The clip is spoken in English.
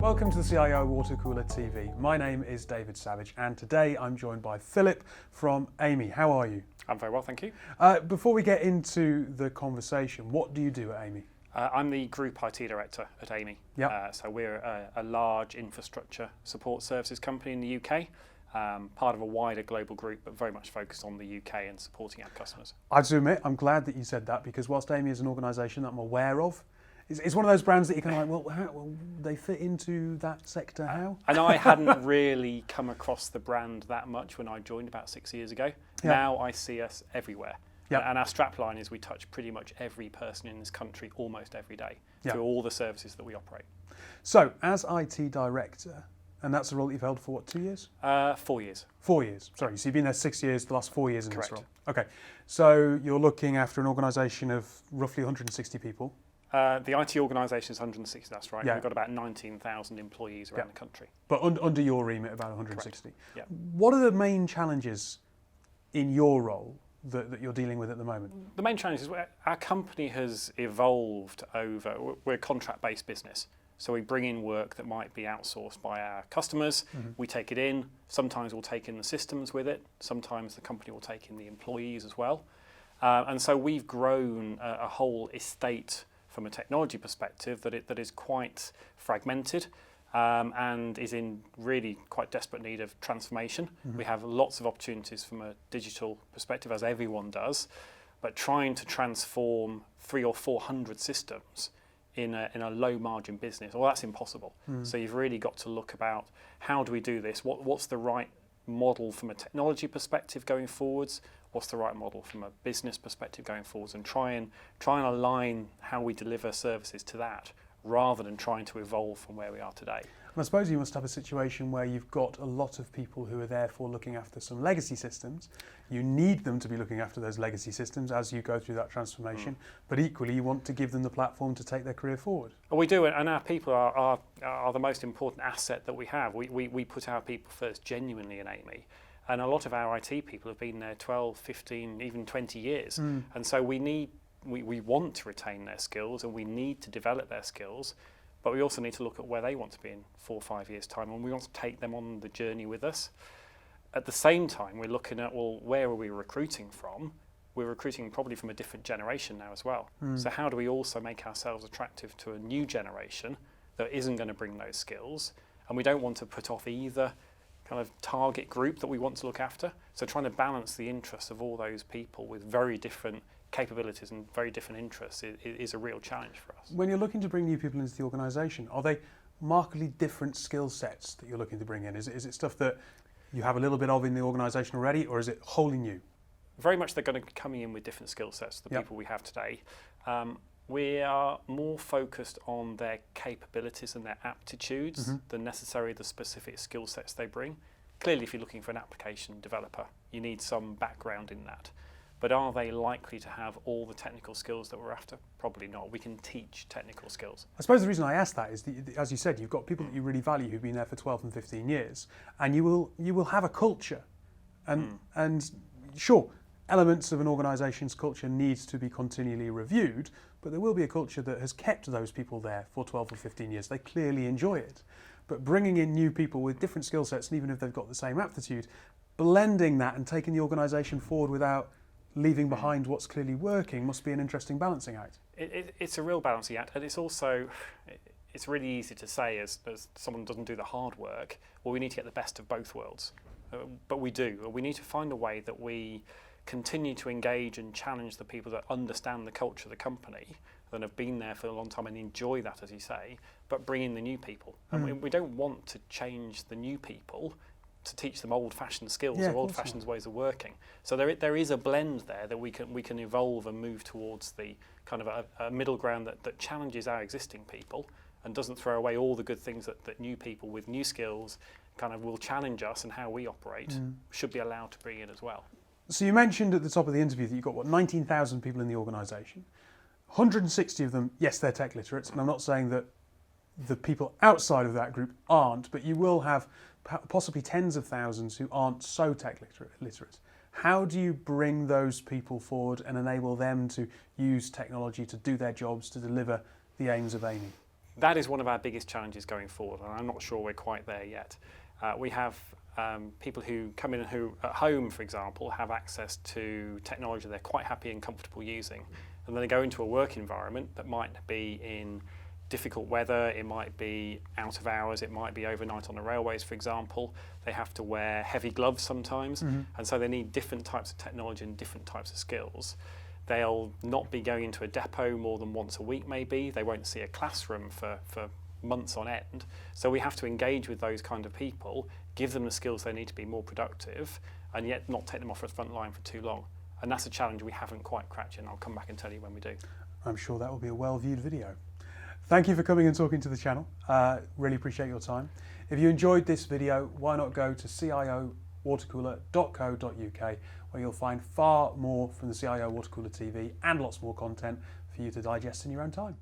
Welcome to the CIO Water Cooler TV. My name is David Savage and today I'm joined by Philip from Amey. How are you? I'm very well, thank you. Before we get into the conversation, what do you do at Amey? I'm the Group IT Director at Amey. Yep. So we're a large infrastructure support services company in the UK, part of a wider global group, but very much focused on the UK and supporting our customers. I have to admit, I'm glad that you said that because whilst Amey is an organisation that I'm aware of, it's one of those brands that you're kind of like, well, how they fit into that sector, how? And I hadn't really come across the brand that much when I joined about 6 years ago. Yeah. Now I see us everywhere. Yep. And our strapline is we touch pretty much every person in this country almost every day Yep. through all the services that we operate. So, as IT Director, and that's a role that you've held for what, 2 years? 4 years. 4 years, sorry, so you've been there 6 years, the last 4 years in Correct. this role. Okay, so you're looking after an organisation of roughly 160 people. The IT organisation is 160, that's right. Yeah. We've got about 19,000 employees around the country. But under your remit, about 160. Yeah. What are the main challenges in your role that you're dealing with at the moment? The main challenge is our company has evolved over, we're a contract-based business. So we bring in work that might be outsourced by our customers. Mm-hmm. We take it in. Sometimes we'll take in the systems with it. Sometimes the company will take in the employees as well. And so we've grown a whole estate from a technology perspective that is quite fragmented and is in really quite desperate need of transformation. Mm-hmm. We have lots of opportunities from a digital perspective, as everyone does, but trying to transform 300 or 400 systems in a low margin business, well, that's impossible. So you've really got to look about how do we do this? What's the right model from a technology perspective going forwards? What's the right model from a business perspective going forwards, and try and align how we deliver services to that rather than trying to evolve from where we are today. And I suppose you must have a situation where you've got a lot of people who are therefore looking after some legacy systems. You need them to be looking after those legacy systems as you go through that transformation, but equally you want to give them the platform to take their career forward. Well, we do, and our people are the most important asset that we have. We put our people first genuinely in Amey. And a lot of our IT people have been there 12, 15, even 20 years. And so we want to retain their skills and we need to develop their skills, but we also need to look at where they want to be in 4 or 5 years' time, and we want to take them on the journey with us. At the same time, we're looking at, well, where are we recruiting from? We're recruiting probably from a different generation now as well. So how do we also make ourselves attractive to a new generation that isn't going to bring those skills? And we don't want to put off either kind of target group that we want to look after. So trying to balance the interests of all those people with very different capabilities and very different interests is a real challenge for us. When you're looking to bring new people into the organisation, are they markedly different skill sets that you're looking to bring in? Is it stuff that you have a little bit of in the organisation already, or is it wholly new? Very much they're going to be coming in with different skill sets to the people we have today. We are more focused on their capabilities and their aptitudes than necessarily the specific skill sets they bring. Clearly, if you're looking for an application developer, you need some background in that. But are they likely to have all the technical skills that we're after? Probably not. We can teach technical skills. I suppose the reason I ask that is, that, as you said, you've got people that you really value who've been there for 12 and 15 years, and you will have a culture. And sure, elements of an organisation's culture needs to be continually reviewed, but there will be a culture that has kept those people there for 12 or 15 years. They clearly enjoy it. But bringing in new people with different skill sets, and even if they've got the same aptitude, blending that and taking the organisation forward without leaving behind what's clearly working must be an interesting balancing act. It's a real balancing act, and it's also, it's really easy to say as someone who doesn't do the hard work, well, we need to get the best of both worlds. But we do. We need to find a way that we continue to engage and challenge the people that understand the culture of the company, that have been there for a long time and enjoy that, as you say, but bring in the new people. And we don't want to change the new people to teach them old-fashioned skills or old-fashioned ways of working. So there is a blend there that we can evolve and move towards the kind of a middle ground that challenges our existing people and doesn't throw away all the good things that new people with new skills kind of will challenge us and how we operate should be allowed to bring in as well. So you mentioned at the top of the interview that you've got, 19,000 people in the organisation. 160 of them, yes, they're tech literates, and I'm not saying that the people outside of that group aren't, but you will have possibly tens of thousands who aren't so tech literate. How do you bring those people forward and enable them to use technology to do their jobs, to deliver the aims of Amey? that is one of our biggest challenges going forward, and I'm not sure we're quite there yet. We have people who come in and who, at home, for example, have access to technology they're quite happy and comfortable using. And then they go into a work environment that might be in difficult weather, it might be out of hours, it might be overnight on the railways, for example. They have to wear heavy gloves sometimes, and so they need different types of technology and different types of skills. They'll not be going into a depot more than once a week maybe. They won't see a classroom for months on end. So we have to engage with those kind of people, give them the skills they need to be more productive, and yet not take them off the front line for too long. And that's a challenge we haven't quite cracked, and I'll come back and tell you when we do. I'm sure that will be a well-viewed video. Thank you for coming and talking to the channel. Really appreciate your time. If you enjoyed this video, why not go to ciowatercooler.co.uk, where you'll find far more from the CIO Watercooler TV and lots more content for you to digest in your own time.